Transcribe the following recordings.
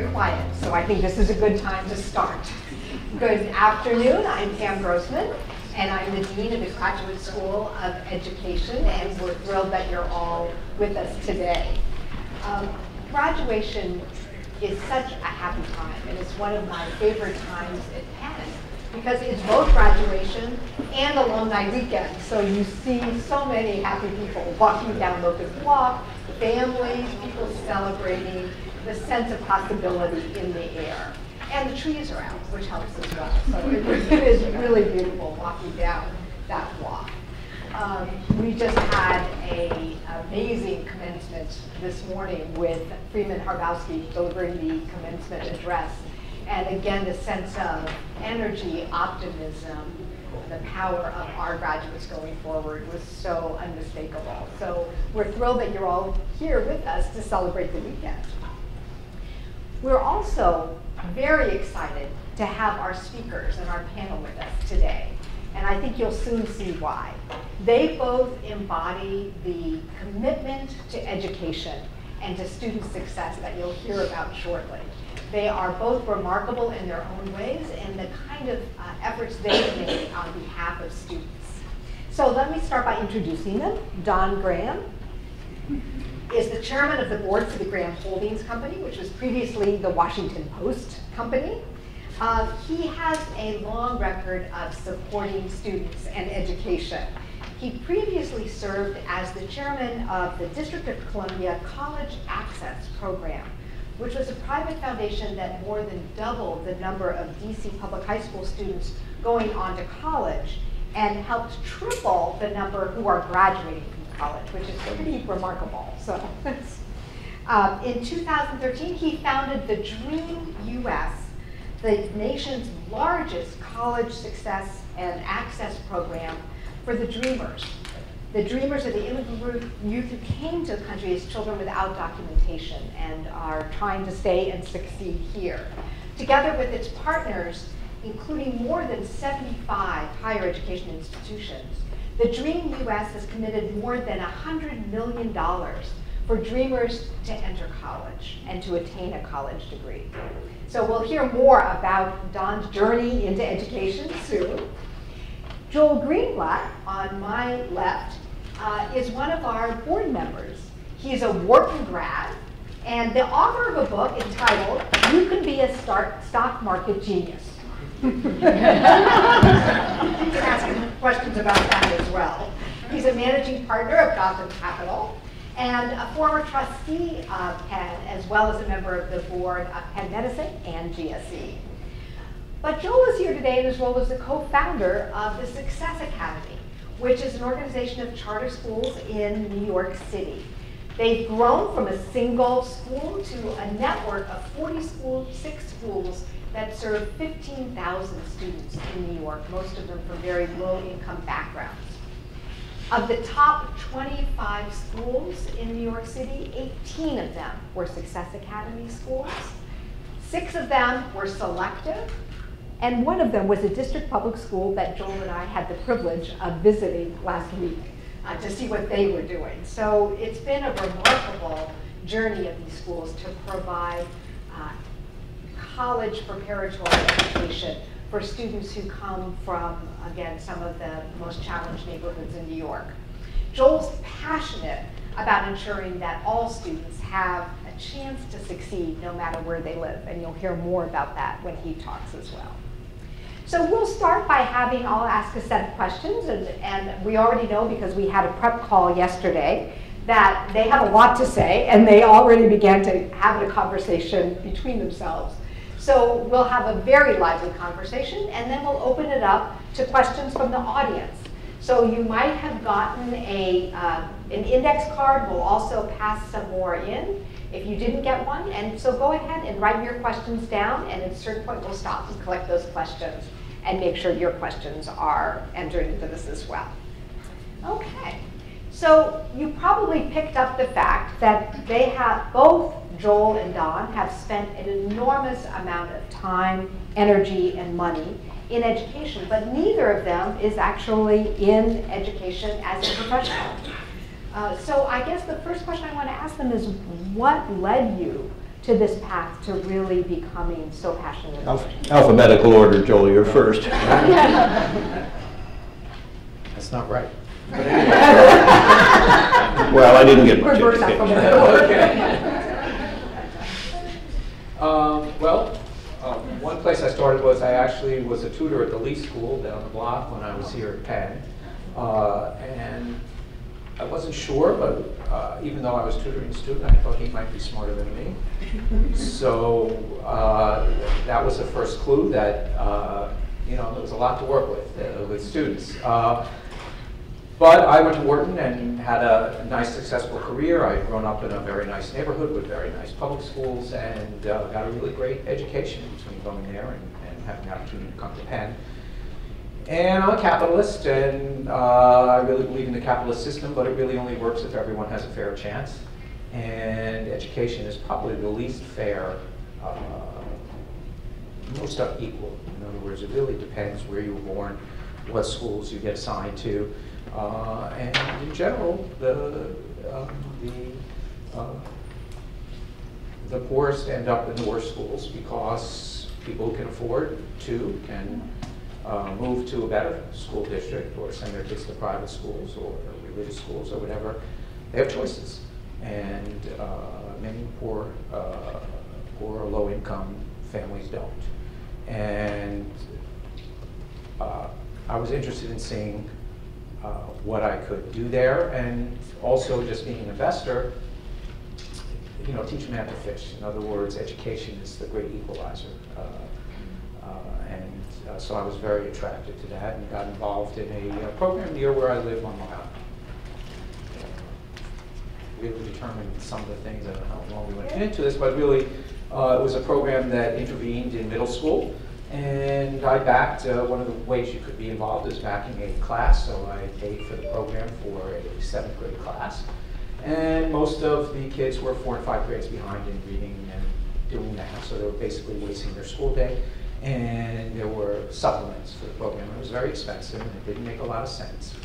very quiet, so I think this is a good time to start. Good afternoon, I'm Pam Grossman, and I'm the Dean of the Graduate School of Education, and we're thrilled that you're all with us today. Graduation is such a happy time, and it's one of my favorite times at Penn, because it's both graduation and alumni weekend. So you see so many happy people walking down Locust Walk, families, people celebrating, the sense of possibility in the air. And the trees are out, which helps as well. So it is really beautiful walking down that walk. We just had an amazing commencement this morning with Freeman Harbowski delivering the commencement address. And again, the sense of energy, optimism, the power of our graduates going forward was so unmistakable. So we're thrilled that you're all here with us to celebrate the weekend. We're also very excited to have our speakers and our panel with us today. And I think you'll soon see why. They both embody the commitment to education and to student success that you'll hear about shortly. They are both remarkable in their own ways and the kind of efforts they've made on behalf of students. So let me start by introducing them. Don Graham is the chairman of the board for the Graham Holdings Company, which was previously the Washington Post Company. He has a long record of supporting students and education. He previously served as the chairman of the District of Columbia College Access Program, which was a private foundation that more than doubled the number of DC public high school students going on to college and helped triple the number who are graduating from college, which is pretty remarkable. So, in 2013, he founded the Dream US, the nation's largest college success and access program for the Dreamers. The Dreamers are the immigrant youth who came to the country as children without documentation and are trying to stay and succeed here. Together with its partners, including more than 75 higher education institutions, the Dream US has committed more than $100 million for Dreamers to enter college and to attain a college degree. So we'll hear more about Don's journey into education soon. Joel Greenblatt, on my left, is one of our board members. He's a Wharton grad and the author of a book entitled, "You Can Be a Stock Market Genius." You can ask him questions about that as well. He's a managing partner of Gotham Capital and a former trustee of Penn, as well as a member of the board of Penn Medicine and GSE. But Joel is here today in his role as the co-founder of the Success Academy, which is an organization of charter schools in New York City. They've grown from a single school to a network of 46 schools that serve 15,000 students in New York, most of them from very low-income backgrounds. Of the top 25 schools in New York City, 18 of them were Success Academy schools. 6 of them were selective, and 1 of them was a district public school that Joel and I had the privilege of visiting last week to see what they were doing. So it's been a remarkable journey of these schools to provide college preparatory education for students who come from, again, some of the most challenged neighborhoods in New York. Joel's passionate about ensuring that all students have a chance to succeed no matter where they live, and you'll hear more about that when he talks as well. So we'll start by having all ask a set of questions, and we already know, because we had a prep call yesterday, that they have a lot to say, and they already began to have a conversation between themselves. So we'll have a very lively conversation, and then we'll open it up to questions from the audience. So you might have gotten an index card. We'll also pass some more in if you didn't get one. And so go ahead and write your questions down, and at a certain point we'll stop and collect those questions and make sure your questions are entered into this as well. Okay, so you probably picked up the fact that they have, both Joel and Don have spent an enormous amount of time, energy, and money in education, but neither of them is actually in education as a professional. So I guess the first question I want to ask them is, what led you to this path to really becoming so passionate about it? Alphabetical order, Joel, you're first. That's not right. Well, I didn't get much Reverse education. One place I started was I actually was a tutor at the Lee School down the block when I was here at Penn. And I wasn't sure, but even though I was tutoring a student, I thought he might be smarter than me. So that was the first clue that there was a lot to work with students. But I went to Wharton and had a nice, successful career. I had grown up in a very nice neighborhood with very nice public schools and got a really great education between going there and having the opportunity to come to Penn. And I'm a capitalist, and I really believe in the capitalist system, but it really only works if everyone has a fair chance. And education is probably the least fair, most unequal. In other words, it really depends where you were born, what schools you get assigned to. And in general, the poorest end up in the worst schools because people who can afford to can move to a better school district or send their kids to private schools or religious schools or whatever. They have choices. And many poor or low-income families don't. And I was interested in seeing what I could do there, and also just being an investor, teach a man to fish. In other words, education is the great equalizer. So I was very attracted to that and got involved in a program near where I live on Long Island. Really determined some of the things, I don't know how long we went into this, but really it was a program that intervened in middle school. And I backed, one of the ways you could be involved is backing a class, so I paid for the program for a 7th grade class. And most of the kids were 4 and 5 grades behind in reading and doing math, so they were basically wasting their school day. And there were supplements for the program. It was very expensive, and it didn't make a lot of sense.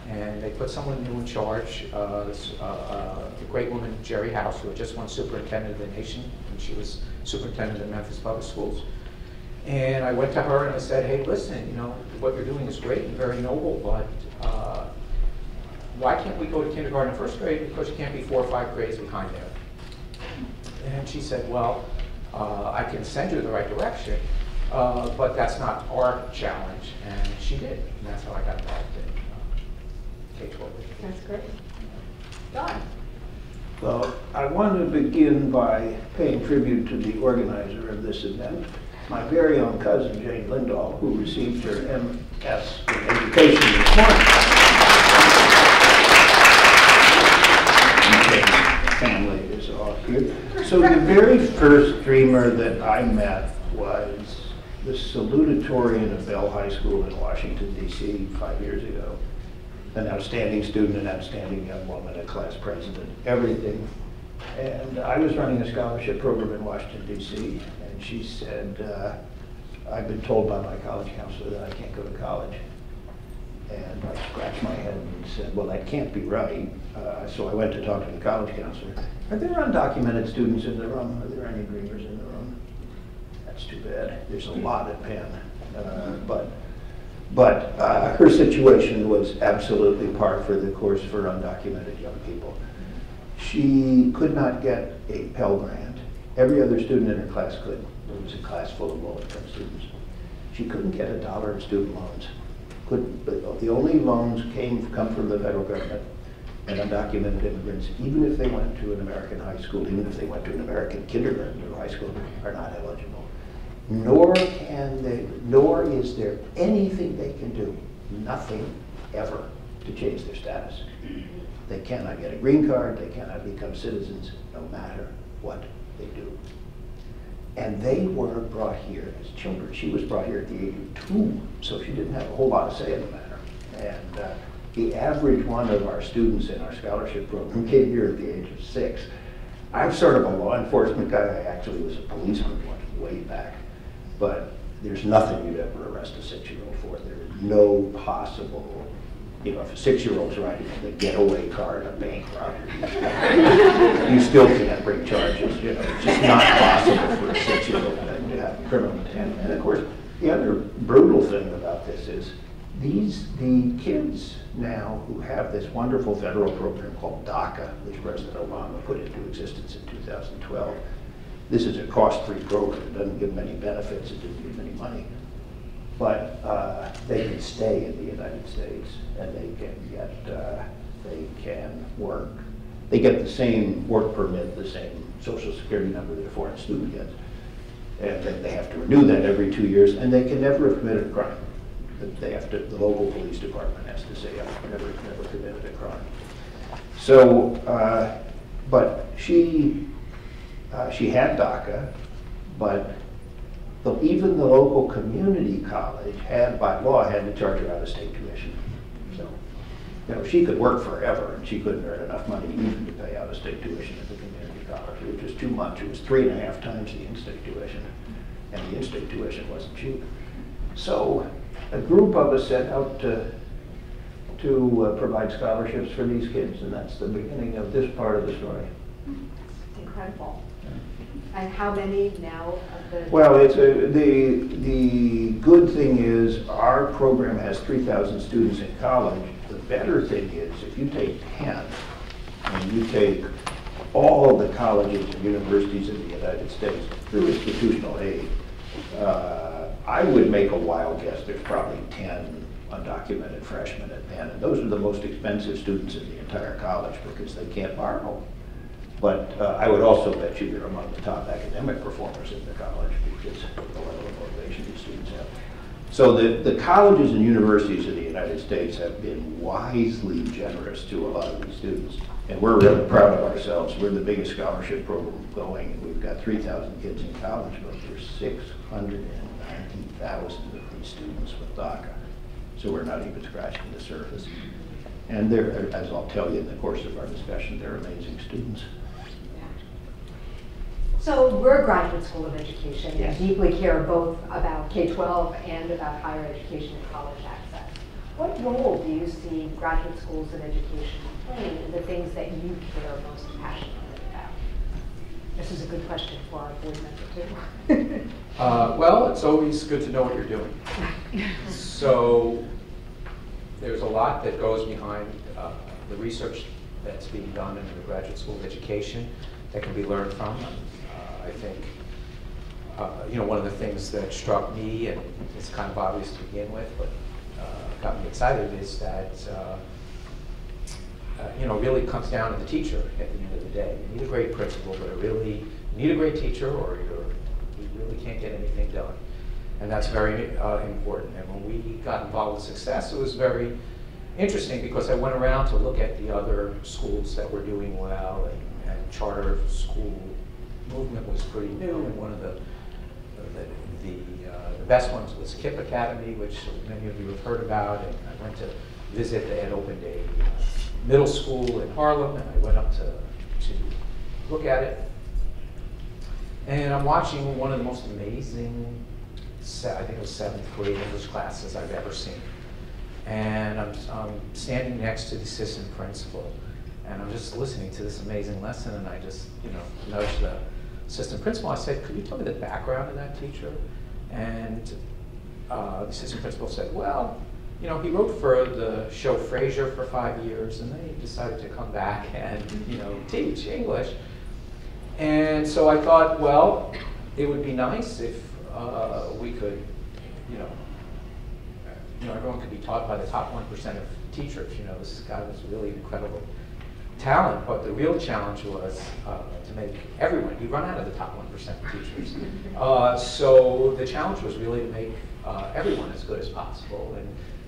And they put someone new in charge, the great woman, Jerry House, who had just won Superintendent of the Nation, and she was Superintendent of Memphis Public Schools. And I went to her and I said, hey, listen, what you're doing is great and very noble, but why can't we go to kindergarten and 1st grade? Because you can't be 4 or 5 grades behind there. And she said, well, I can send you in the right direction, but that's not our challenge. And she did, and that's how I got involved in K-12. That's great. Don. Well, I want to begin by paying tribute to the organizer of this event, my very own cousin, Jane Lindahl, who received her M.S. in education this morning. Family is all here. So the very first dreamer that I met was the salutatorian of Bell High School in Washington, D.C. 5 years ago. An outstanding student, an outstanding young woman, a class president, everything. And I was running a scholarship program in Washington, D.C., and she said, I've been told by my college counselor that I can't go to college. And I scratched my head and said, well, that can't be right. So I went to talk to the college counselor. Are there undocumented students in the room? Are there any dreamers in the room? That's too bad. There's a lot at Penn. But her situation was absolutely par for the course for undocumented young people. She could not get a Pell Grant. Every other student in her class could. There was a class full of low-income students. She couldn't get $1 in student loans. Couldn't. The only loans come from the federal government, and undocumented immigrants, even if they went to an American high school, even if they went to an American kindergarten or high school, are not eligible. Nor is there anything they can do, nothing ever, to change their status. They cannot get a green card, they cannot become citizens, no matter what they do. And they were brought here as children. She was brought here at the age of 2, so she didn't have a whole lot of say in the matter. And the average one of our students in our scholarship program came here at the age of 6. I'm sort of a law enforcement guy. I actually was a policeman way back. But there's nothing you'd ever arrest a 6-year-old for. There is no possible You know, if a 6-year-old's riding in the getaway car in a bank robbery, you still can't bring charges. You know, it's just not possible for a 6-year-old to have criminal intent. And of course, the other brutal thing about this is the kids now who have this wonderful federal program called DACA, which President Obama put into existence in 2012. This is a cost-free program. It doesn't give many benefits. It doesn't give any money. But they can stay in the United States, and they can work. They get the same work permit, the same Social Security number that a foreign student gets. And then they have to renew that every 2 years, and they can never have committed a crime. They have to, the local police department has to say, I've never committed a crime. So, but she had DACA, but even the local community college had, by law, had to charge her out-of-state tuition. So, you know, she could work forever, and she couldn't earn enough money even to pay out-of-state tuition at the community college, which was too much. It was 3.5 times the in-state tuition, and the in-state tuition wasn't cheap. So, a group of us set out to provide scholarships for these kids, and that's the beginning of this part of the story. Incredible. And how many now of the? Well, it's the good thing is our program has 3,000 students in college. The better thing is if you take Penn and you take all of the colleges and universities in the United States through institutional aid, I would make a wild guess there's probably 10 undocumented freshmen at Penn, and those are the most expensive students in the entire college because they can't borrow. But I would also bet you they're among the top academic performers in the college because of the level of motivation these students have. So the colleges and universities in the United States have been wisely generous to a lot of these students. And we're really proud of ourselves. We're the biggest scholarship program going. We've got 3,000 kids in college, but there's 690,000 of these students with DACA. So we're not even scratching the surface. And they're, as I'll tell you in the course of our discussion, they're amazing students. So we're a graduate school of education Yes. and deeply care both about K-12 and about higher education and college access. What role do you see graduate schools of education playing in the things that you care most passionately about? This is a good question for our board member too. Well, it's always good to know what you're doing. So there's a lot that goes behind the research that's being done in the graduate school of education that can be learned from. I think, you know, one of the things that struck me, and it's kind of obvious to begin with, but got me excited, is that, you know, really comes down to the teacher at the end of the day. You need a great principal, but you need a great teacher or you really can't get anything done. And that's very important. And when we got involved with Success, it was very interesting because I went around to look at the other schools that were doing well, and charter school movement was pretty new, and one of the best ones was KIPP Academy, which many of you have heard about, and I went to visit. They had opened a middle school in Harlem, and I went up to look at it. And I'm watching one of the most amazing, I think it was 7th grade English classes I've ever seen. And I'm standing next to the assistant principal, and I'm just listening to this amazing lesson, and I just, you know, nudged the assistant principal. I said, could you tell me the background of that teacher? And the assistant principal said, well, you know, he wrote for the show Frasier for 5 years, and then he decided to come back and, you know, teach English. And so I thought, well, it would be nice if we could, you know, everyone could be taught by the top 1% of teachers. You know, this guy was really incredible talent, but the real challenge was to make everyone, you run out of the top 1% of teachers. So the challenge was really to make everyone as good as possible,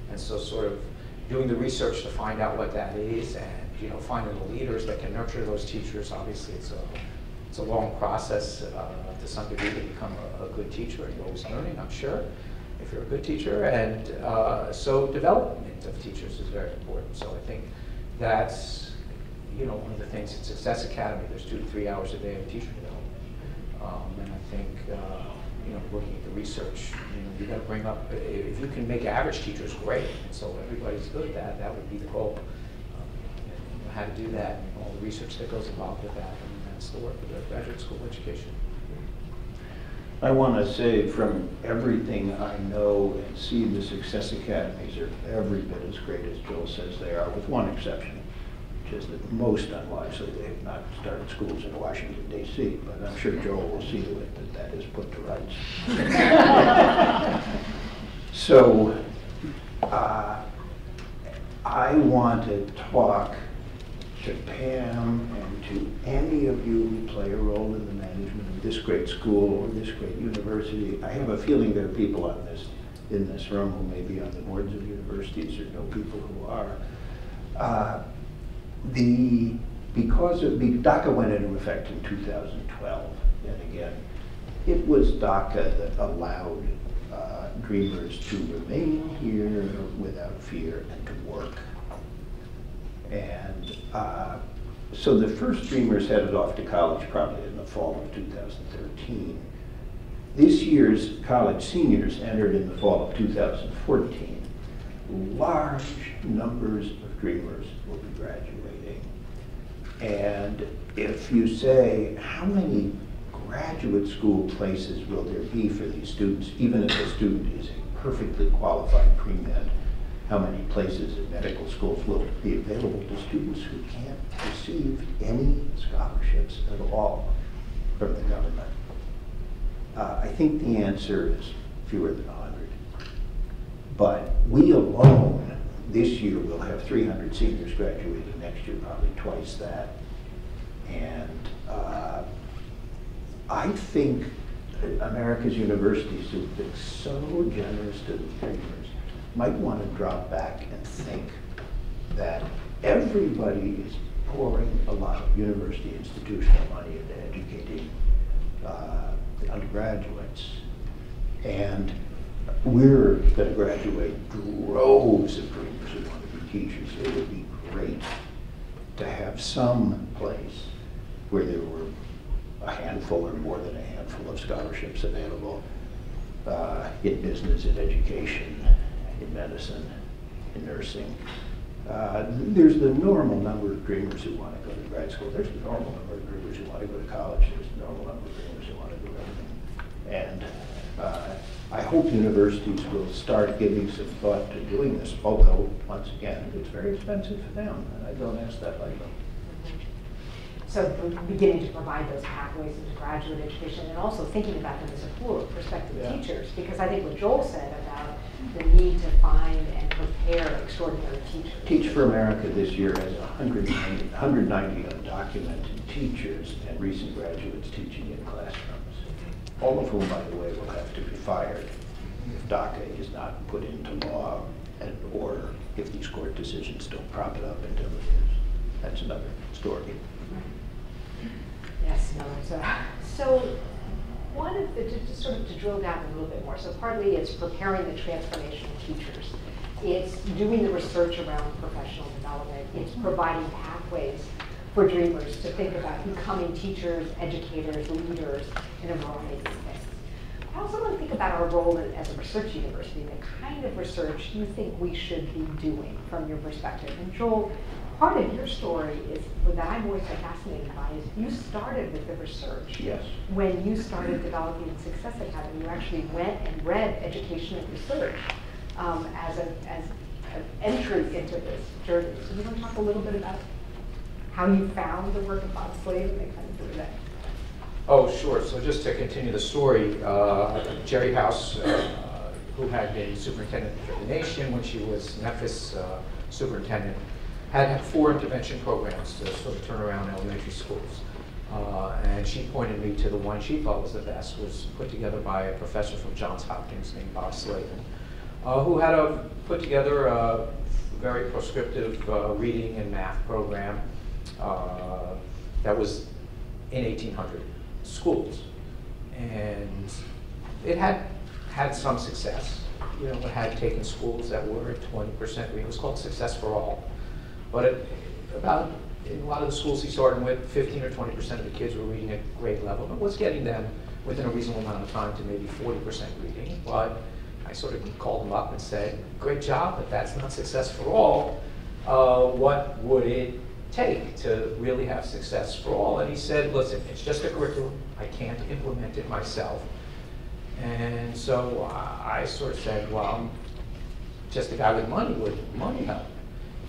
and so sort of doing the research to find out what that is, and, you know, finding the leaders that can nurture those teachers. Obviously, it's a long process to some degree to become a good teacher, and you're always learning, I'm sure, if you're a good teacher. And so development of teachers is very important. So I think that's, you know, one of the things at Success Academy, there's 2 to 3 hours a day of teacher development. And I think, you know, looking at the research. You got to bring up, if you can make average teachers great, and so everybody's good at that, that would be the goal. How to do that, and all the research that goes involved with that, and that's the work of the graduate school education. I want to say from everything I know and see, the Success Academies are every bit as great as Joel says they are, with one exception, which is that most unwisely they have not started schools in Washington, D.C., but I'm sure Joel will see to it that that is put to rights. So I want to talk to Pam and to any of you who play a role in the management of this great school or this great university. I have a feeling there are people in this room who may be on the boards of universities or know people who are. Because DACA went into effect in 2012, and again, it was DACA that allowed dreamers to remain here without fear and to work. And so the first dreamers headed off to college probably in the fall of 2013. This year's college seniors entered in the fall of 2014. Large numbers of dreamers will be graduating. And if you say, how many graduate school places will there be for these students, even if a student is a perfectly qualified pre-med, how many places in medical schools will be available to students who can't receive any scholarships at all from the government? I think the answer is fewer than 100. But we alone, this year, will have 300 seniors graduating. Next year, probably twice that. And I think America's universities who've been so generous to the dreamers might want to drop back and think that everybody is pouring a lot of university institutional money into educating the undergraduates. And we're going to graduate droves of dreamers who want to be teachers. It would be great to have some place where there were a handful or more than a handful of scholarships available in business, in education, in medicine, in nursing. There's the normal number of dreamers who want to go to grad school. There's the normal number of dreamers who want to go to college. There's the normal number of dreamers who want to do everything. And I hope universities will start giving some thought to doing this, although, once again, it's very expensive for them, and I don't ask that lightly. So beginning to provide those pathways into graduate education and also thinking about them as a pool of prospective teachers, because I think what Joel said about the need to find and prepare extraordinary teachers. Teach for America this year has 190 undocumented teachers and recent graduates teaching in classrooms, all of whom, by the way, will have to be fired if DACA is not put into law or if these court decisions don't prop it up until it is. That's another story. Yes, no, so one of the, just sort of to drill down a little bit more, so partly it's preparing the transformational teachers. It's doing the research around professional development. It's providing pathways for dreamers to think about becoming teachers, educators, leaders in a variety of things. I also want to think about our role as a research university, the kind of research you think we should be doing from your perspective. And Joel, part of your story is that I'm always so fascinated by is you started with the research. Yes. When you started developing the Success Academy, you actually went and read education and research as an entry into this journey. So you want to talk a little bit about how you found the work of Bob Slade and the kind of thing that? Oh, sure. So just to continue the story, Jerry House, who had been superintendent of the nation when she was Memphis superintendent, had 4 intervention programs to sort of turn around elementary schools. And she pointed me to the one she thought was the best, was put together by a professor from Johns Hopkins named Bob Slavin, who had put together a very prescriptive reading and math program that was in 1,800 schools. And it had some success. You know, it had taken schools that were at 20% reading. It was called Success for All. But in a lot of the schools he started with, 15 or 20% of the kids were reading at grade level. But what's getting them within a reasonable amount of time to maybe 40% reading. But I sort of called him up and said, great job, but that's not success for all. What would it take to really have success for all? And he said, listen, it's just a curriculum. I can't implement it myself. And so I sort of said, well, I'm just a guy with money. Would money help?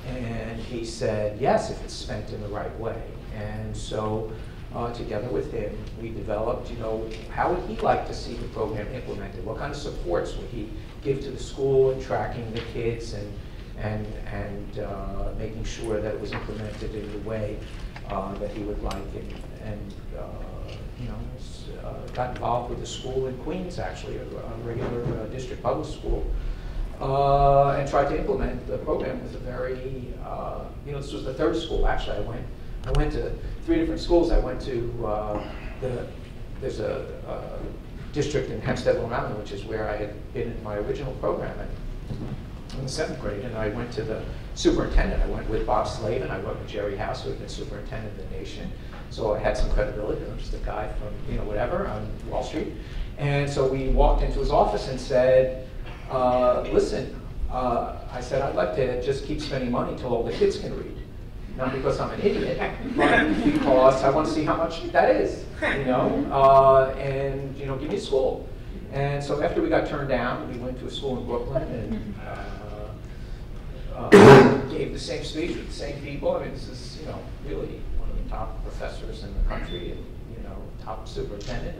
And he said, yes, if it's spent in the right way. And so together with him, we developed, how would he like to see the program implemented? What kind of supports would he give to the school in tracking the kids and making sure that it was implemented in the way that he would like, and got involved with a school in Queens, actually, a regular district public school, and tried to implement the program with a very, this was the third school, actually. I went to 3 different schools. I went to, there's a district in Hempstead, Long Island, which is where I had been in my original program in the 7th grade, and I went to the superintendent. I went with Bob Slavin. I went with Jerry House, who had been superintendent of the nation. So I had some credibility. I'm just a guy from, whatever, on Wall Street. And so we walked into his office and said, listen, I said, I'd like to just keep spending money till all the kids can read. Not because I'm an idiot, but because I want to see how much that is, and, give me a school. And so after we got turned down, we went to a school in Brooklyn and gave the same speech with the same people. I mean, this is, really one of the top professors in the country and, top superintendent.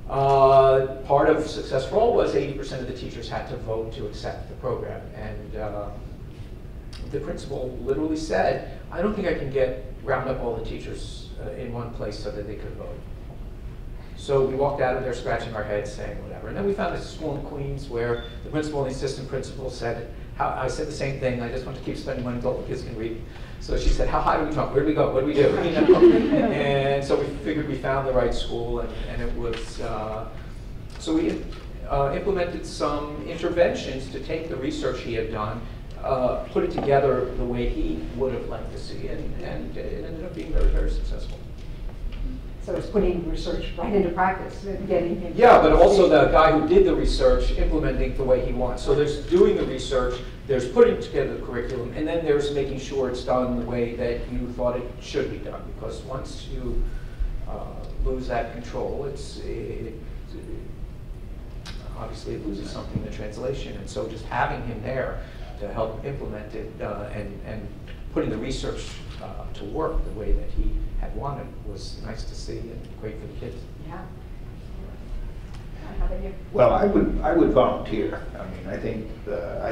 And part of Success for All was 80% of the teachers had to vote to accept the program. And the principal literally said, I don't think I can round up all the teachers in one place so that they could vote. So we walked out of there scratching our heads saying whatever. And then we found this school in Queens where the principal and the assistant principal said, I said the same thing, I just want to keep spending money until the kids can read. So she said, how high do we jump? Where do we go? What do we do? And so we figured we found the right school, and it was, so we implemented some interventions to take the research he had done, put it together the way he would have liked to see it, and it ended up being very, very successful. So it's putting research right into practice and getting him. Yeah, but also the guy who did the research implementing the way he wants. So there's doing the research, there's putting together the curriculum, and then there's making sure it's done the way that you thought it should be done. Because once you lose that control, obviously it loses something in the translation. And so just having him there to help implement it and putting the research to work the way that he had wanted was nice to see and great for the kids. Yeah. How about you? Well, I would volunteer. I mean, I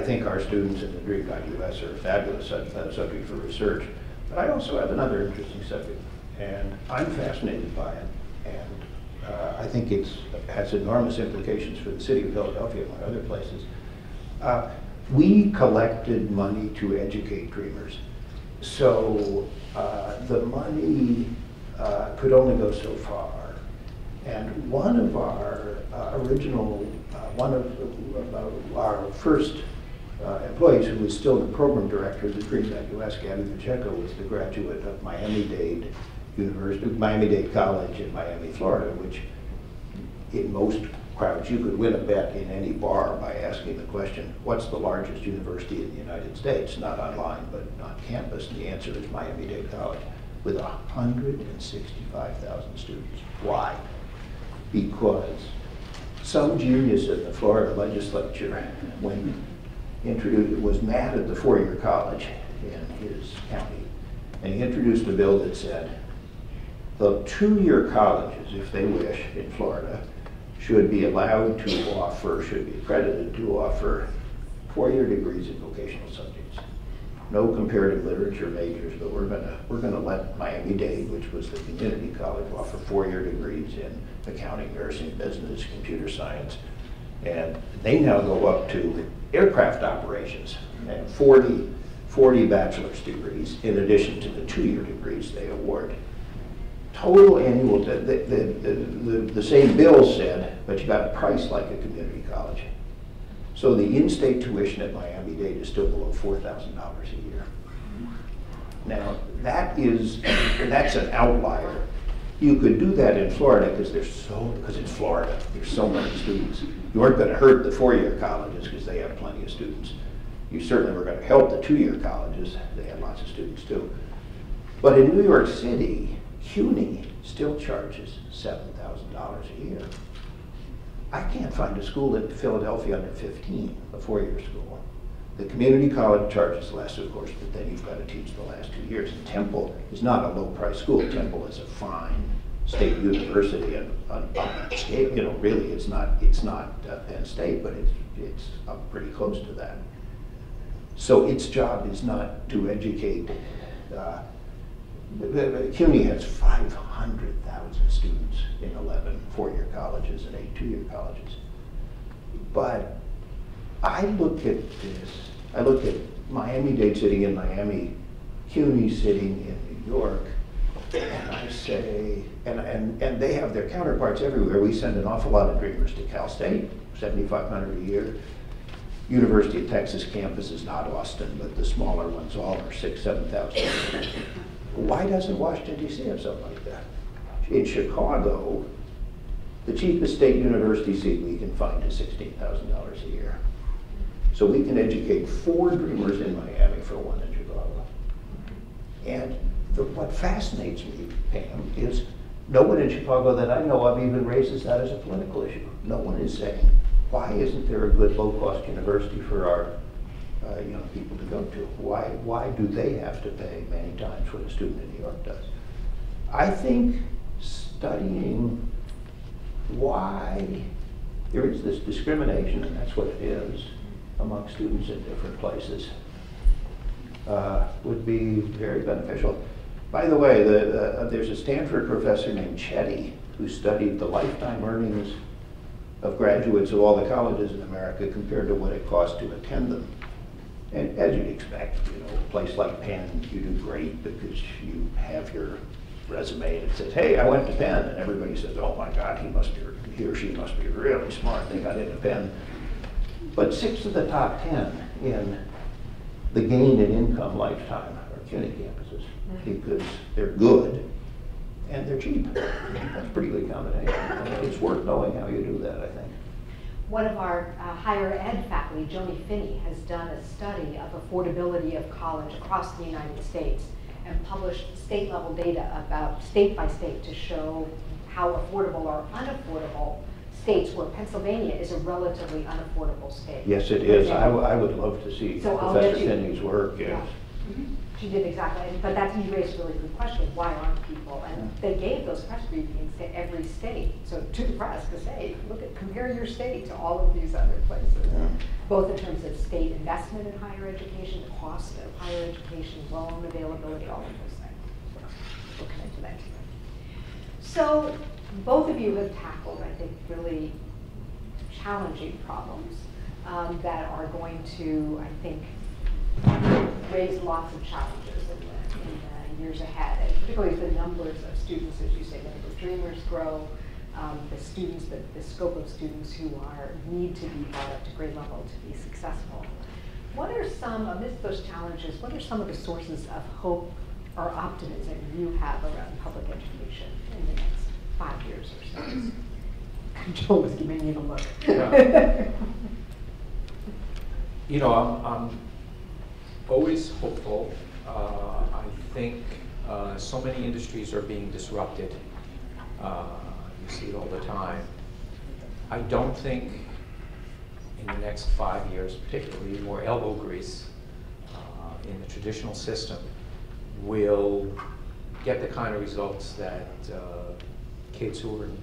think our students in the Dream.us are a fabulous subject for research. But I also have another interesting subject, and I'm fascinated by it. And I think it has enormous implications for the city of Philadelphia, among other places. We collected money to educate dreamers. So the money could only go so far. And one of our our first employees, who was still the program director of the Dream.us, Gabby Pacheco, was the graduate of Miami-Dade University, Miami-Dade College in Miami, Florida, which in most crowds you could win a bet in any bar by asking the question, what's the largest university in the United States? Not online, but on campus. And the answer is Miami-Dade College, with 165,000 students. Why? Because some genius in the Florida legislature was mad at the four-year college in his county, and he introduced a bill that said the two-year colleges, if they wish, in Florida, should be allowed to offer, should be accredited to offer four-year degrees in vocational subjects. No comparative literature majors, but we're gonna let Miami-Dade, which was the community college, offer four-year degrees in accounting, nursing, business, computer science. And they now go up to aircraft operations and 40 bachelor's degrees in addition to the two-year degrees they award. Total annual, the same bill said, but you got a price like a community college. So the in-state tuition at Miami-Dade is still below $4,000 a year. Now, that's an outlier You could do that in Florida because it's Florida. There's so many students. You weren't going to hurt the four-year colleges because they have plenty of students. You certainly were going to help the two-year colleges. They had lots of students too. But in New York City, CUNY still charges $7,000 a year. I can't find a school in Philadelphia under 15, a four-year school. The community college charges less, of course, but then you've got to teach the last 2 years. And Temple is not a low-price school. Temple is a fine state university, and on that scale, you know, really, it's not Penn State, but it's up pretty close to that. So its job is not to educate. CUNY has 500,000 students in 11 four-year colleges and 8 two-year colleges. But I look at this, I look at Miami-Dade sitting in Miami, CUNY sitting in New York, and I say, and they have their counterparts everywhere. We send an awful lot of dreamers to Cal State, 7,500 a year. University of Texas campus is not Austin, but the smaller ones all are 6,000, 7,000. Why doesn't Washington, D.C. have something like that? In Chicago, the cheapest state university seat we can find is $16,000 a year. So we can educate 4 dreamers in Miami for 1 in Chicago. And what fascinates me, Pam, is no one in Chicago that I know of even raises that as a political issue. No one is saying, why isn't there a good low-cost university for our young people to go to? Why do they have to pay many times what a student in New York does? I think studying why there is this discrimination, and that's what it is, among students in different places, would be very beneficial. By the way, there's a Stanford professor named Chetty who studied the lifetime earnings of graduates of all the colleges in America compared to what it costs to attend them. And as you'd expect, you know, a place like Penn, you do great because you have your resume and it says, hey, I went to Penn, and everybody says, oh my God, he or she must be really smart, they got into Penn. But 6 of the top 10 in the gain in income lifetime are CUNY campuses because they're good and they're cheap. That's a pretty good combination. And it's worth knowing how you do that, I think. One of our higher ed faculty, Joni Finney, has done a study of affordability of college across the United States and published state-level data about state by state to show how affordable or unaffordable states were. Pennsylvania is a relatively unaffordable state. Yes, it is. I would love to see so Professor Finney's work. Yes. Yeah. Mm-hmm. She did exactly, but that's, you raised a really good question. Why aren't people? And they gave those press briefings to every state. So to the press to say, look at, compare your state to all of these other places, both in terms of state investment in higher education, the cost of higher education, loan availability, all of those things. We'll connect to that. So both of you have tackled, I think, really challenging problems that are going to, I think, raise lots of challenges in the years ahead, and particularly as the numbers of students, as you say, the number of dreamers grow, the students, the scope of students who need to be brought up to grade level to be successful. What are some, amidst those challenges, what are some of the sources of hope or optimism you have around public education in the next 5 years or so? Joel was giving me the look. Yeah. You know, I'm always hopeful. I think so many industries are being disrupted. You see it all the time. I don't think in the next 5 years, particularly, more elbow grease in the traditional system will get the kind of results that kids who are in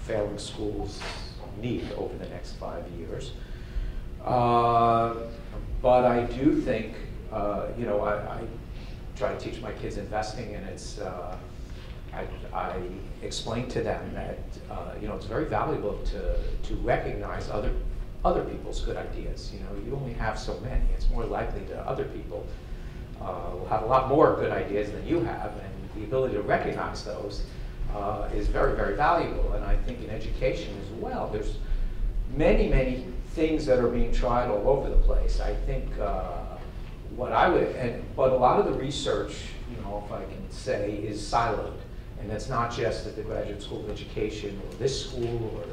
failing schools need over the next 5 years. But I do think, you know, I try to teach my kids investing, and it's, I explain to them that, you know, it's very valuable to recognize other people's good ideas. You know, you only have so many. It's more likely that other people will have a lot more good ideas than you have, and the ability to recognize those is very, very valuable. And I think in education as well, there's many, many things that are being tried all over the place. I think what I would, but a lot of the research, you know, if I can say, is siloed. And it's not just at the Graduate School of Education or this school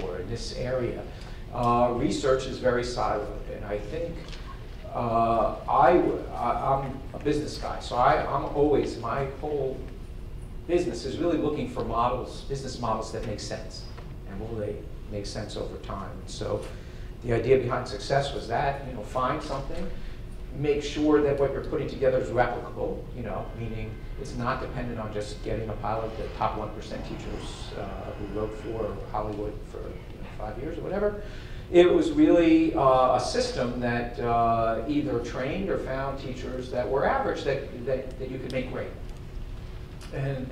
or in this area. Research is very siloed, and I think I'm a business guy, so my whole business is really looking for business models that make sense, and will they make sense over time. And so the idea behind success was that, find something, make sure that what you're putting together is replicable, meaning it's not dependent on just getting a pile of the top 1% teachers who wrote for Hollywood for 5 years or whatever. It was really a system that either trained or found teachers that were average that you could make great, and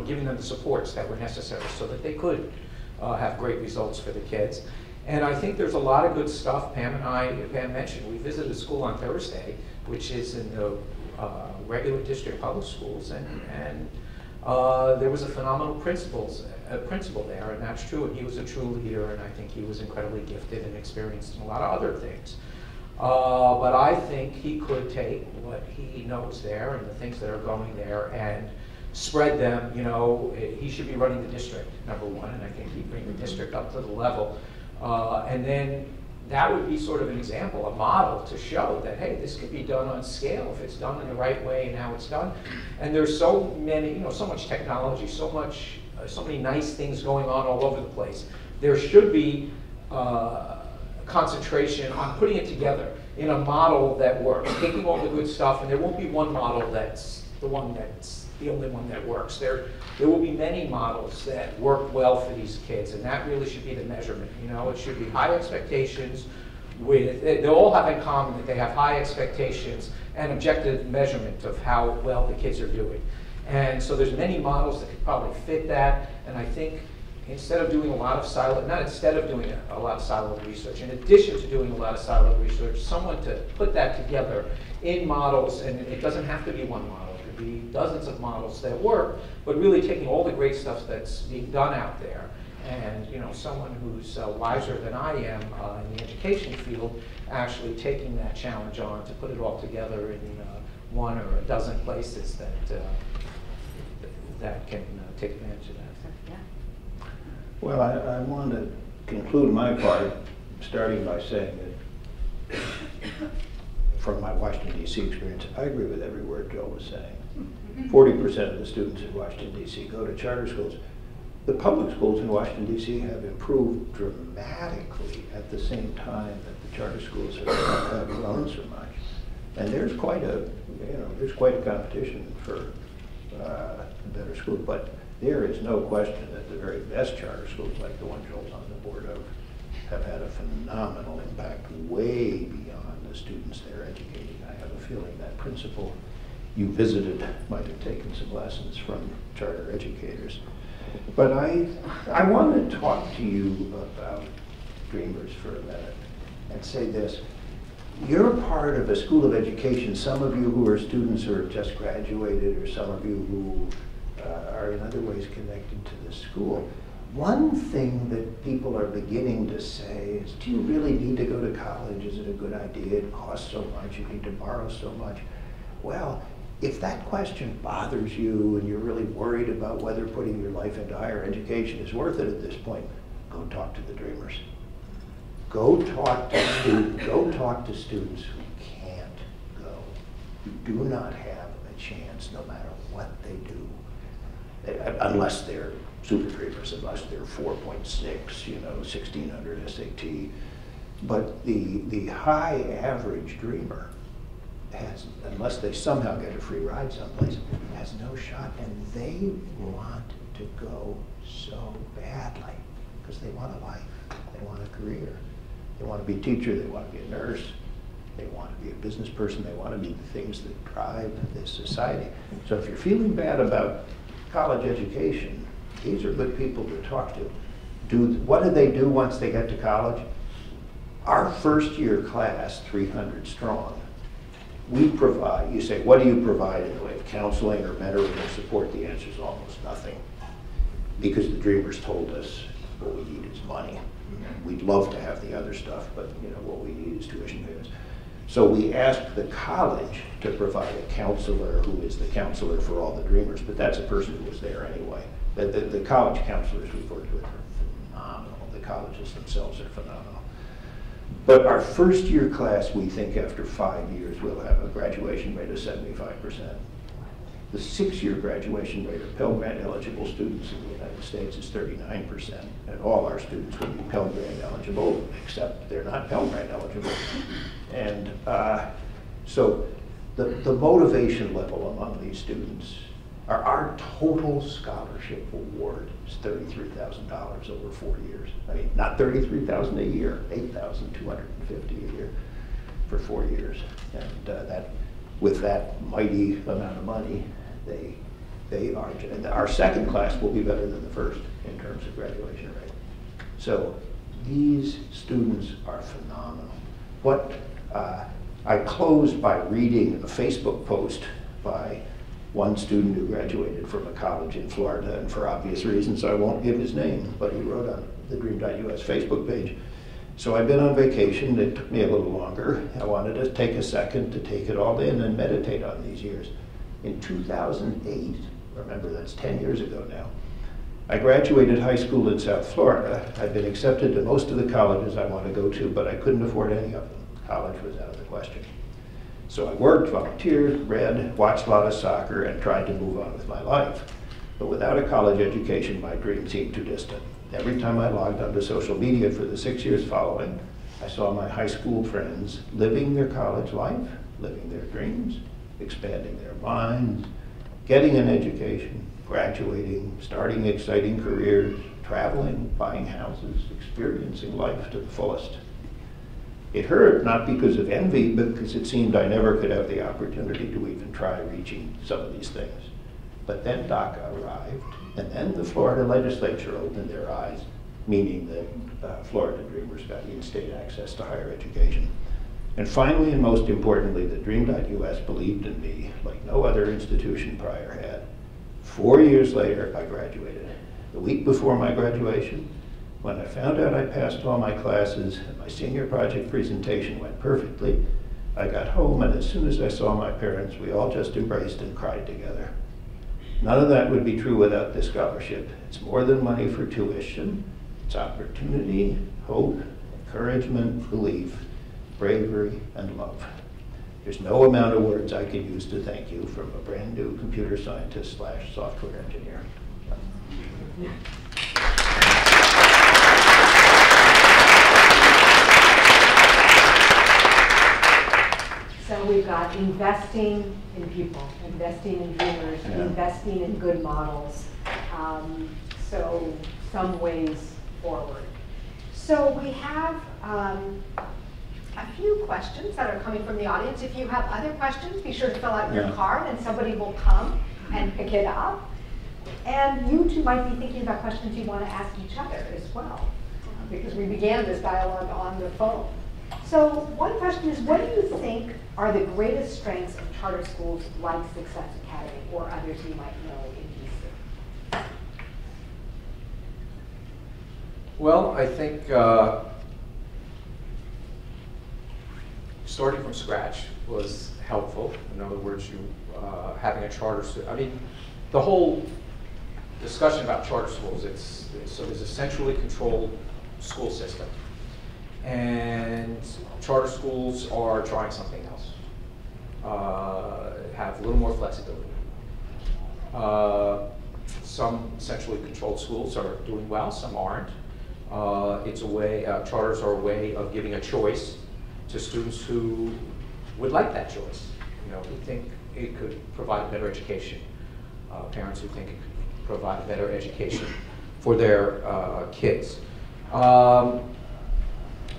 giving them the supports that were necessary so that they could have great results for the kids. And I think there's a lot of good stuff. Pam mentioned, we visited a school on Thursday, which is in the regular district public schools, and there was a phenomenal principal there, and that's true, and he was a true leader, and I think he was incredibly gifted and experienced in a lot of other things. But I think he could take what he knows there and the things that are going there and spread them. He should be running the district, number one, and I think he'd bring the district up to the level. And then that would be sort of an example, a model to show that, hey, this could be done on scale if it's done in the right way and how it's done. And there's so many, so much technology, so many nice things going on all over the place. There should be concentration on putting it together in a model that works, taking all the good stuff, and there won't be one model that's the only one that works. There will be many models that work well for these kids, and that really should be the measurement. It should be high expectations. They all have in common that they have high expectations and objective measurement of how well the kids are doing. And so there's many models that could probably fit that, and I think instead of doing a lot of siloed research, in addition to doing a lot of siloed research, someone to put that together in models, and it doesn't have to be one model. Be dozens of models that work, but really taking all the great stuff that's being done out there, and someone who's wiser than I am in the education field, actually taking that challenge on to put it all together in one or a dozen places that can take advantage of that. Yeah. Well, I want to conclude my part starting by saying that from my Washington, D.C. experience, I agree with every word Joel was saying. 40% of the students in Washington, D.C. go to charter schools. The public schools in Washington, D.C. have improved dramatically at the same time that the charter schools have grown so much. And there's quite a competition for better schools. But there is no question that the very best charter schools, like the one Joel's on the board of, have had a phenomenal impact way beyond the students they're educating. I have a feeling that principal you visited might have taken some lessons from charter educators. But I want to talk to you about Dreamers for a minute and say this. You're part of a school of education, some of you who are students who have just graduated, or some of you who are in other ways connected to the school. One thing that people are beginning to say is, do you really need to go to college? Is it a good idea? It costs so much, you need to borrow so much. Well, if that question bothers you and you're really worried about whether putting your life into higher education is worth it at this point, go talk to the Dreamers. Go talk to students who can't go, who do not have a chance no matter what they do, unless they're super dreamers, unless they're 4.6, 1600 SAT. But the high average dreamer has, unless they somehow get a free ride someplace, has no shot, and they want to go so badly because they want a life, they want a career, they want to be a teacher, they want to be a nurse, they want to be a business person, they want to be the things that drive this society. So if you're feeling bad about college education, these are good people to talk to. What do they do once they get to college? Our first year class, 300 strong, we provide, you say, what do you provide in the way of counseling or mentoring or support? The answer is almost nothing. Because the Dreamers told us what we need is money. We'd love to have the other stuff, but what we need is tuition payments. So we asked the college to provide a counselor who is the counselor for all the Dreamers, but that's a person who was there anyway. The college counselors we've worked with are phenomenal. The colleges themselves are phenomenal. But our first year class, we think after 5 years, we'll have a graduation rate of 75%. The 6-year graduation rate of Pell Grant eligible students in the United States is 39%. And all our students will be Pell Grant eligible, except they're not Pell Grant eligible. And so the motivation level among these students, our total scholarship award is $33,000 over 4 years. I mean, not $33,000 a year, $8,250 a year for 4 years. And that, with that mighty amount of money, they are, and our second class will be better than the first in terms of graduation rate. So these students are phenomenal. What I closed by reading a Facebook post by one student who graduated from a college in Florida, and for obvious reasons I won't give his name, but he wrote on the Dream.us Facebook page. So I've been on vacation. It took me a little longer. I wanted to take a second to take it all in and meditate on these years. In 2008, remember that's 10 years ago now, I graduated high school in South Florida. I'd been accepted to most of the colleges I want to go to, but I couldn't afford any of them. College was out of the question. So I worked, volunteered, read, watched a lot of soccer, and tried to move on with my life. But without a college education, my dream seemed too distant. Every time I logged onto social media for the 6 years following, I saw my high school friends living their college life, living their dreams, expanding their minds, getting an education, graduating, starting exciting careers, traveling, buying houses, experiencing life to the fullest. It hurt, not because of envy, but because it seemed I never could have the opportunity to even try reaching some of these things. But then DACA arrived, and then the Florida legislature opened their eyes, meaning that Florida Dreamers got in-state access to higher education. And finally, and most importantly, the Dream.us believed in me like no other institution prior had. 4 years later, I graduated. The week before my graduation, when I found out I passed all my classes and my senior project presentation went perfectly, I got home, and as soon as I saw my parents, we all just embraced and cried together. None of that would be true without this scholarship. It's more than money for tuition. It's opportunity, hope, encouragement, belief, bravery, and love. There's no amount of words I could use to thank you from a brand new computer scientist / software engineer. So we've got investing in people, investing in dreamers, investing in good models. So some ways forward. So we have a few questions that are coming from the audience. If you have other questions, be sure to fill out your card and somebody will come and pick it up. And you two might be thinking about questions you want to ask each other as well, because we began this dialogue on the phone. So one question is, what do you think are the greatest strengths of charter schools like Success Academy or others you might know in DC? Well, I think starting from scratch was helpful. In other words, you having a charter school. I mean, the whole discussion about charter schools, so there's a centrally controlled school system. And charter schools are trying something else, have a little more flexibility. Some centrally controlled schools are doing well, some aren't. It's a way, charters are a way of giving a choice to students who would like that choice, who think it could provide a better education, parents who think it could provide a better education for their kids.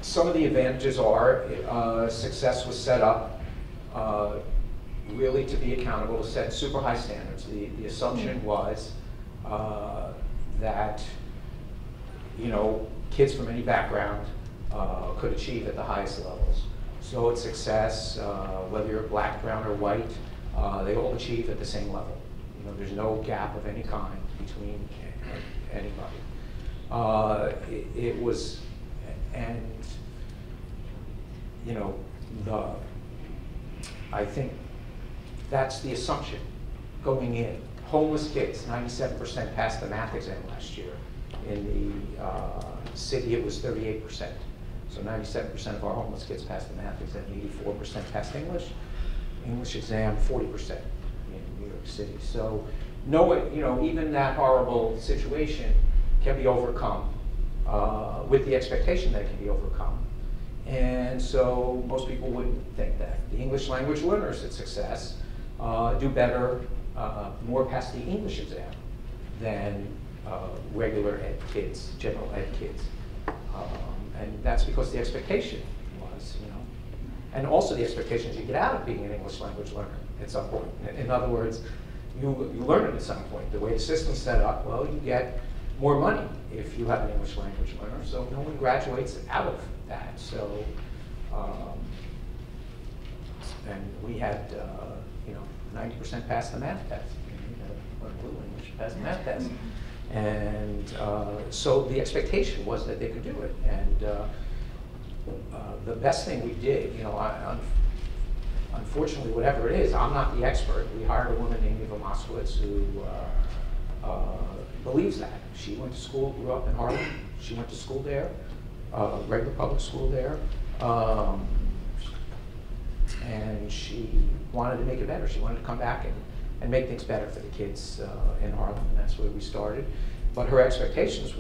Some of the advantages are Success was set up really to be accountable, to set super high standards. The assumption was that kids from any background could achieve at the highest levels. So at Success, whether you're black, brown, or white, they all achieve at the same level. There's no gap of any kind between anybody. It was, and the I think that's the assumption going in. Homeless kids, 97% passed the math exam last year. In the city, it was 38%. So 97% of our homeless kids passed the math exam, 84% passed English. English exam, 40% in New York City. So, even that horrible situation can be overcome with the expectation that it can be overcome. And so most people wouldn't think that. The English language learners at Success do better, more pass the English exam than regular ed kids, general ed kids. And that's because the expectation was, and also the expectations you get out of being an English language learner at some point. In other words, you learn it at some point. The way the system's set up, well, you get more money if you have an English language learner, so no one graduates out of that. So, and we had, 90% pass the math test. Learn a little English, pass the math test. And so the expectation was that they could do it. And the best thing we did, unfortunately, whatever it is, I'm not the expert. We hired a woman named Eva Moskowitz who believes that. She went to school, grew up in Harlem. She went to school there, regular public school there. And she wanted to make it better. She wanted to come back and make things better for the kids in Harlem, and that's where we started. But her expectations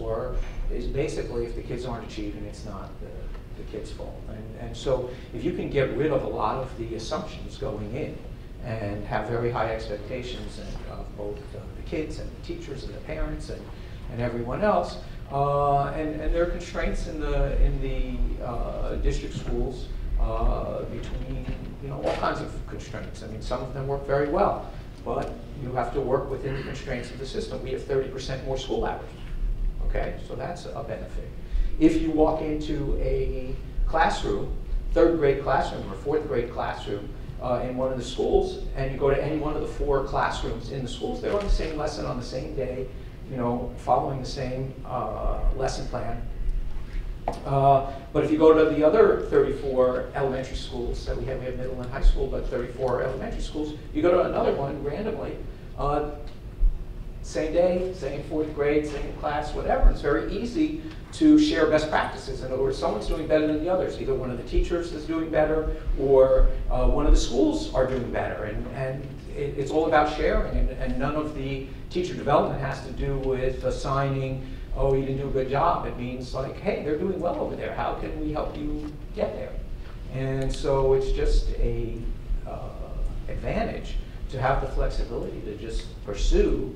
is basically if the kids aren't achieving, it's not the kids' fault. And so if you can get rid of a lot of the assumptions going in and have very high expectations of both the kids and the teachers and the parents and everyone else, and there are constraints in the district schools between all kinds of constraints. I mean, some of them work very well, but you have to work within the constraints of the system. We have 30% more school hours. Okay, so that's a benefit. If you walk into a classroom, third grade classroom or fourth grade classroom in one of the schools, and you go to any one of the 4 classrooms in the schools, they're on the same lesson on the same day, following the same lesson plan. But if you go to the other 34 elementary schools that we have middle and high school, but 34 elementary schools, you go to another one randomly, same day, same 4th grade, same class, whatever. It's very easy to share best practices. In other words, someone's doing better than the others. Either one of the teachers is doing better, or one of the schools are doing better. And it's all about sharing, and none of the teacher development has to do with assigning, oh, you didn't do a good job. It means like, hey, they're doing well over there. How can we help you get there? And so it's just a advantage to have the flexibility to just pursue,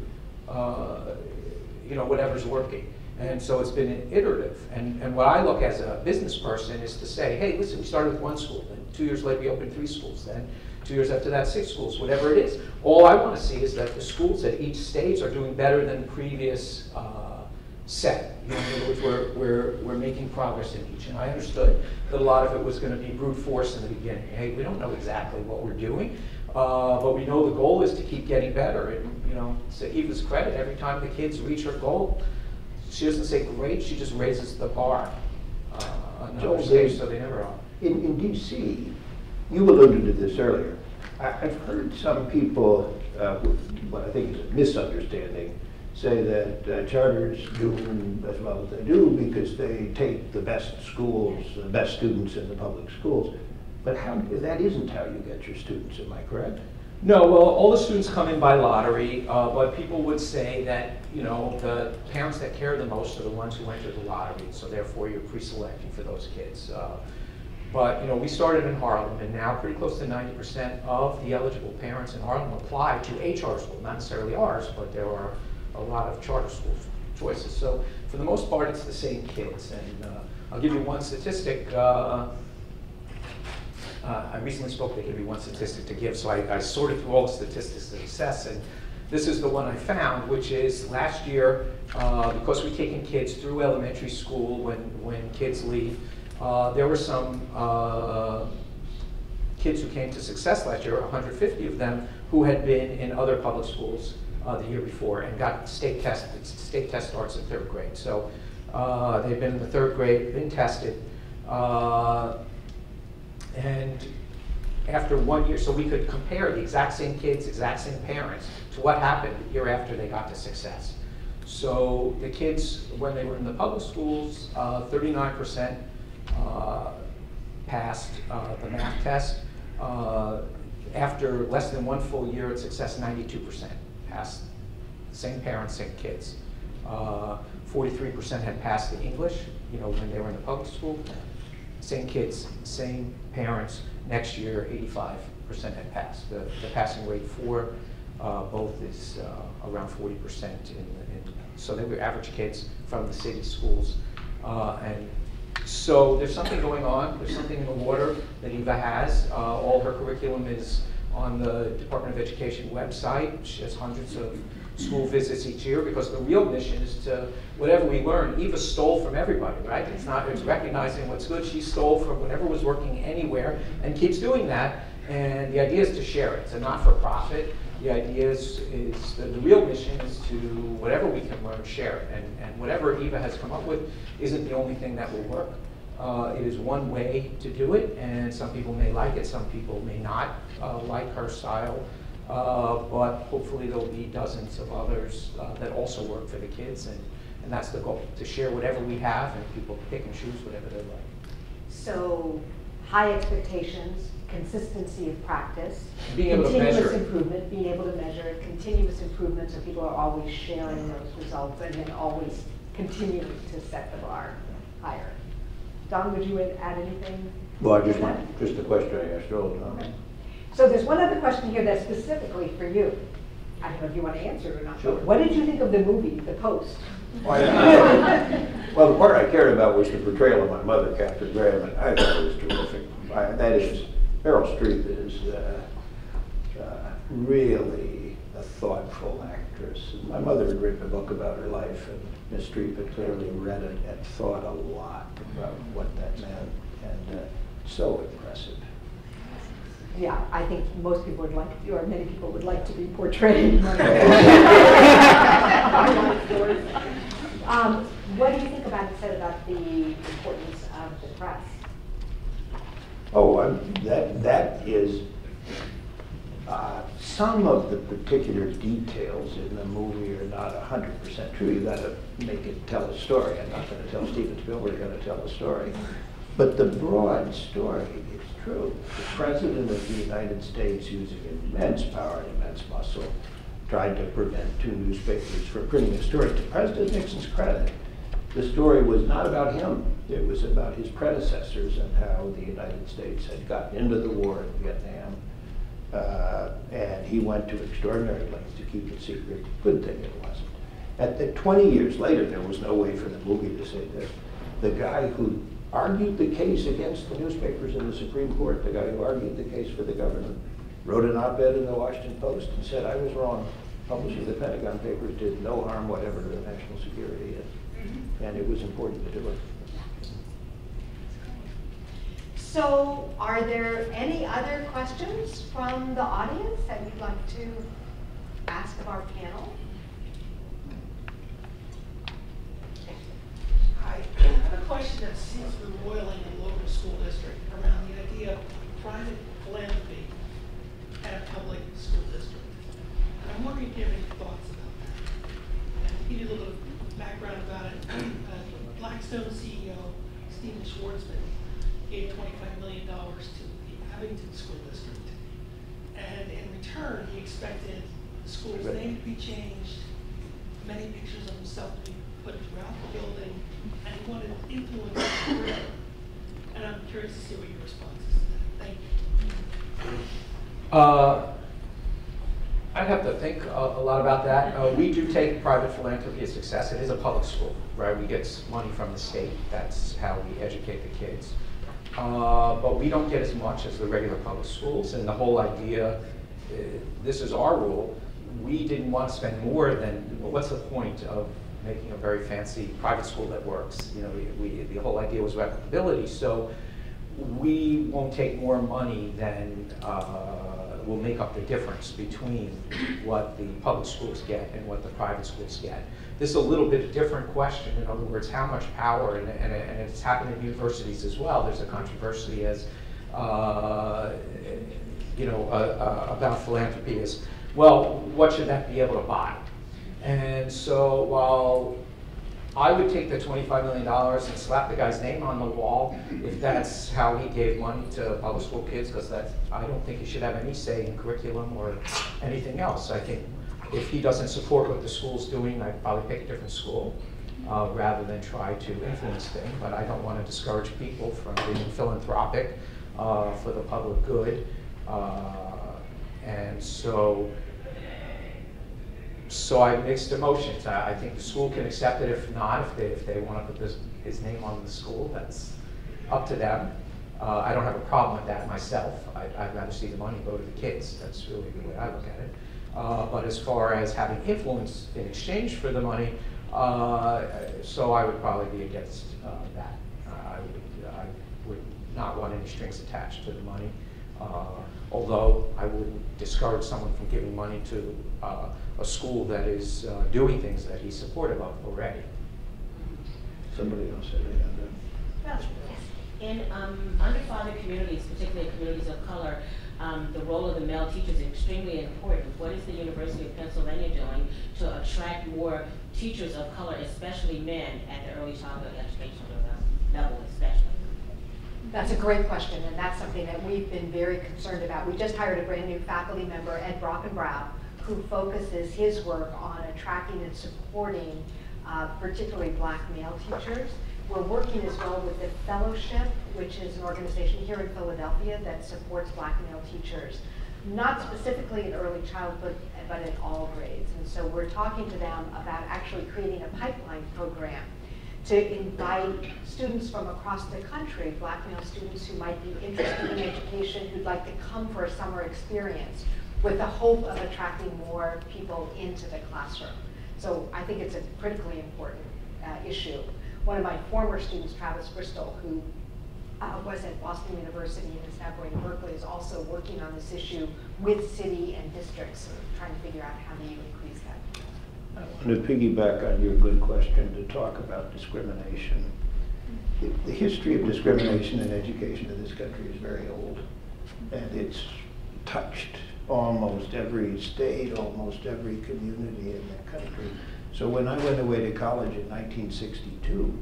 whatever's working. And so it's been iterative. And what I look as a business person is to say, hey, listen, we started with 1 school, then 2 years later we opened 3 schools, then 2 years after that 6 schools, whatever it is. All I want to see is that the schools at each stage are doing better than the previous set. In other words, we're making progress in each. And I understood that a lot of it was going to be brute force in the beginning. Hey, we don't know exactly what we're doing, but we know the goal is to keep getting better. And to Eva's credit, every time the kids reach her goal, she doesn't say great, she just raises the bar another stage, so they never are. In DC, you alluded to this earlier. I've heard some people, what I think is a misunderstanding, say that charters do as well as they do because they take the best schools, the best students in the public schools. But that isn't how you get your students, am I correct? No, well, all the students come in by lottery, but people would say that, the parents that care the most are the ones who enter the lottery, so therefore you're pre-selecting for those kids. But, we started in Harlem, and now pretty close to 90% of the eligible parents in Harlem apply to a charter school, not necessarily ours, but there are a lot of charter school choices. So for the most part, it's the same kids. And I'll give you one statistic. I recently spoke, they gave me one statistic to give, so I sorted through all the statistics of success, and this is the one I found, which is last year, because we've taken kids through elementary school when kids leave, there were some kids who came to Success last year, 150 of them, who had been in other public schools the year before and got state test starts in 3rd grade. So they've been in the 3rd grade, been tested, and after 1 year, so we could compare the exact same kids, exact same parents, to what happened the year after they got to success. So the kids, when they were in the public schools, 39% passed the math test. After less than 1 full year at success, 92% passed. Same parents, same kids. 43% had passed the English, when they were in the public school. Same kids, same parents. Next year, 85% had passed. The passing rate for both is around 40%. So they were average kids from the city schools. And so there's something going on. There's something in the water that Eva has. All her curriculum is on the Department of Education website. She has hundreds of school visits each year, because the real mission is to, whatever we learn, Eva stole from everybody, right? It's recognizing what's good. She stole from whatever was working anywhere and keeps doing that. And the idea is to share it. It's a not-for-profit. The idea is the real mission is to, whatever we can learn, share it. And whatever Eva has come up with isn't the only thing that will work. It is one way to do it, and some people may like it, some people may not like her style. But hopefully there'll be dozens of others that also work for the kids, and that's the goal, to share whatever we have, and people pick and choose whatever they like. So high expectations, consistency of practice, being able to measure continuous it. improvement, being able to measure it, continuous improvement, so people are always sharing those results and then always continuing to set the bar higher. Don, would you add anything? Well, to that? just the question I asked Joel. Okay. So there's one other question here that's specifically for you. I don't know if you want to answer it or not. Sure. What did you think of the movie, The Post? Well, the part I cared about was the portrayal of my mother, Catherine Graham, and I thought it was terrific. That is, Meryl Streep is really a thoughtful actress. My mother had written a book about her life, and Miss Streep had clearly read it and thought a lot about what that meant, and so impressive. Yeah, I think most people would like, or many people would like to be portrayed. What do you think about it said about the importance of the press? Oh, that is some of the particular details in the movie are not 100% true. You got to make it tell a story. I'm not going to tell Steven Spielberg going to tell a story, but the broad story is true. The President of the United States, using immense power and immense muscle, tried to prevent 2 newspapers from printing a story. To President Nixon's credit, the story was not about him. It was about his predecessors and how the United States had gotten into the war in Vietnam. And he went to extraordinary lengths to keep it secret. Good thing it wasn't. At the 20 years later, there was no way for the movie to say this. The guy who argued the case against the newspapers in the Supreme Court, the guy who argued the case for the government, wrote an op-ed in the Washington Post and said, I was wrong. Publishing the Pentagon Papers did no harm whatever to the national security is. And it was important to do it. So are there any other questions from the audience that you'd like to ask of our panel? I have a question that seems to be boiling in the local school district around the idea of private philanthropy at a public school district. And I'm wondering if you have any thoughts about that. And to give you a little bit of background about it, Blackstone CEO Stephen Schwarzman gave $25 million to the Abington School District. And in return, he expected the school's name to be changed, many pictures of himself to be put throughout the building, and he wanted to influence the curriculum. And I'm curious to see what your response is to that. Thank you. I'd have to think a lot about that. We do take private philanthropy as success. It is a public school, right? We get money from the state. That's how we educate the kids. But we don't get as much as the regular public schools. And the whole idea, this is our rule, we didn't want to spend more than, well, what's the point of making a very fancy private school that works? You know, the whole idea was replicability. So we won't take more money than will make up the difference between what the public schools get and what the private schools get. This is a little bit different question. In other words, how much power, and it's happened at universities as well. There's a controversy as about philanthropy is, well, what should that be able to buy? And so while I would take the $25 million and slap the guy's name on the wall if that's how he gave money to public school kids, because I don't think he should have any say in curriculum or anything else. I think if he doesn't support what the school's doing, I'd probably pick a different school rather than try to influence things. But I don't want to discourage people from being philanthropic for the public good. And so I mixed emotions. I think the school can accept it. If not, if they want to put his name on the school, that's up to them. I don't have a problem with that myself. I'd rather see the money go to the kids. That's really the way I look at it. But as far as having influence in exchange for the money, so I would probably be against that. I would not want any strings attached to the money. Although I wouldn't discourage someone from giving money to a school that is doing things that he's supportive of already. Somebody else said that. In underfathered communities, particularly communities of color, the role of the male teacher is extremely important. What is the University of Pennsylvania doing to attract more teachers of color, especially men, at the early childhood educational level especially? That's a great question, and that's something that we've been very concerned about. We just hired a brand new faculty member, Ed Brockenbrow, who focuses his work on attracting and supporting particularly Black male teachers. We're working as well with the Fellowship, which is an organization here in Philadelphia that supports Black male teachers, not specifically in early childhood, but in all grades. And so we're talking to them about actually creating a pipeline program to invite students from across the country, Black male students who might be interested in education, who'd like to come for a summer experience with the hope of attracting more people into the classroom. So I think it's a critically important issue. One of my former students, Travis Bristol, who was at Boston University and is now going to Berkeley, is also working on this issue with city and districts, trying to figure out how do you increase that. I want to piggyback on your good question to talk about discrimination. The history of discrimination in education in this country is very old, and it's touched almost every state, almost every community in the country. So when I went away to college in 1962,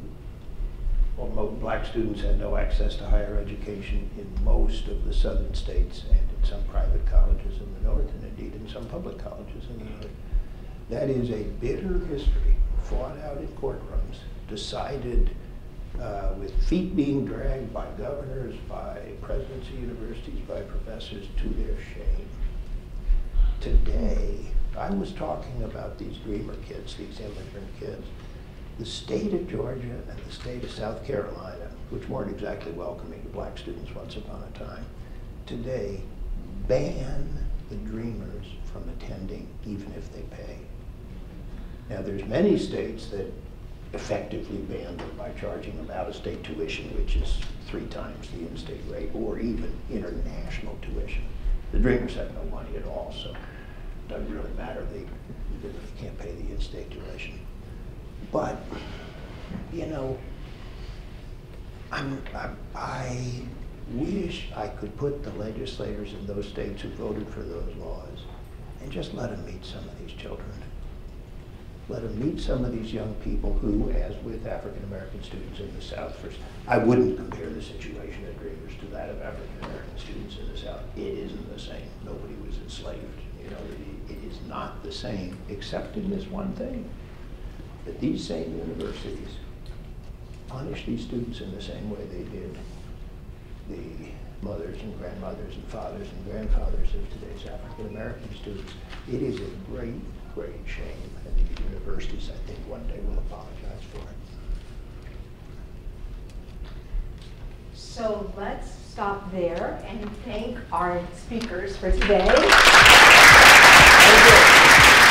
well, Black students had no access to higher education in most of the southern states and in some private colleges in the north, and indeed in some public colleges in the north. That is a bitter history, fought out in courtrooms, decided with feet being dragged by governors, by presidents of universities, by professors, to their shame. Today, I was talking about these dreamer kids, these immigrant kids. The state of Georgia and the state of South Carolina, which weren't exactly welcoming to Black students once upon a time, today ban the dreamers from attending even if they pay. Now there's many states that effectively ban them by charging them out-of-state tuition, which is 3 times the in-state rate, or even international tuition. The dreamers have no money at all, so it doesn't really matter. They can't pay the in-state tuition. But, you know, I wish I could put the legislators in those states who voted for those laws and just let them meet some of these children. Let them meet some of these young people who, as with African-American students in the South, first, I wouldn't compare the situation of dreamers to that of African-American students in the South. It isn't the same. Nobody was enslaved. You know, it is not the same, except in this one thing, that these same universities punish these students in the same way they did the mothers and grandmothers and fathers and grandfathers of today's African-American students. It is a great, great shame, and the universities, I think, one day will apologize for it. So let's stop there and thank our speakers for today. Thank you.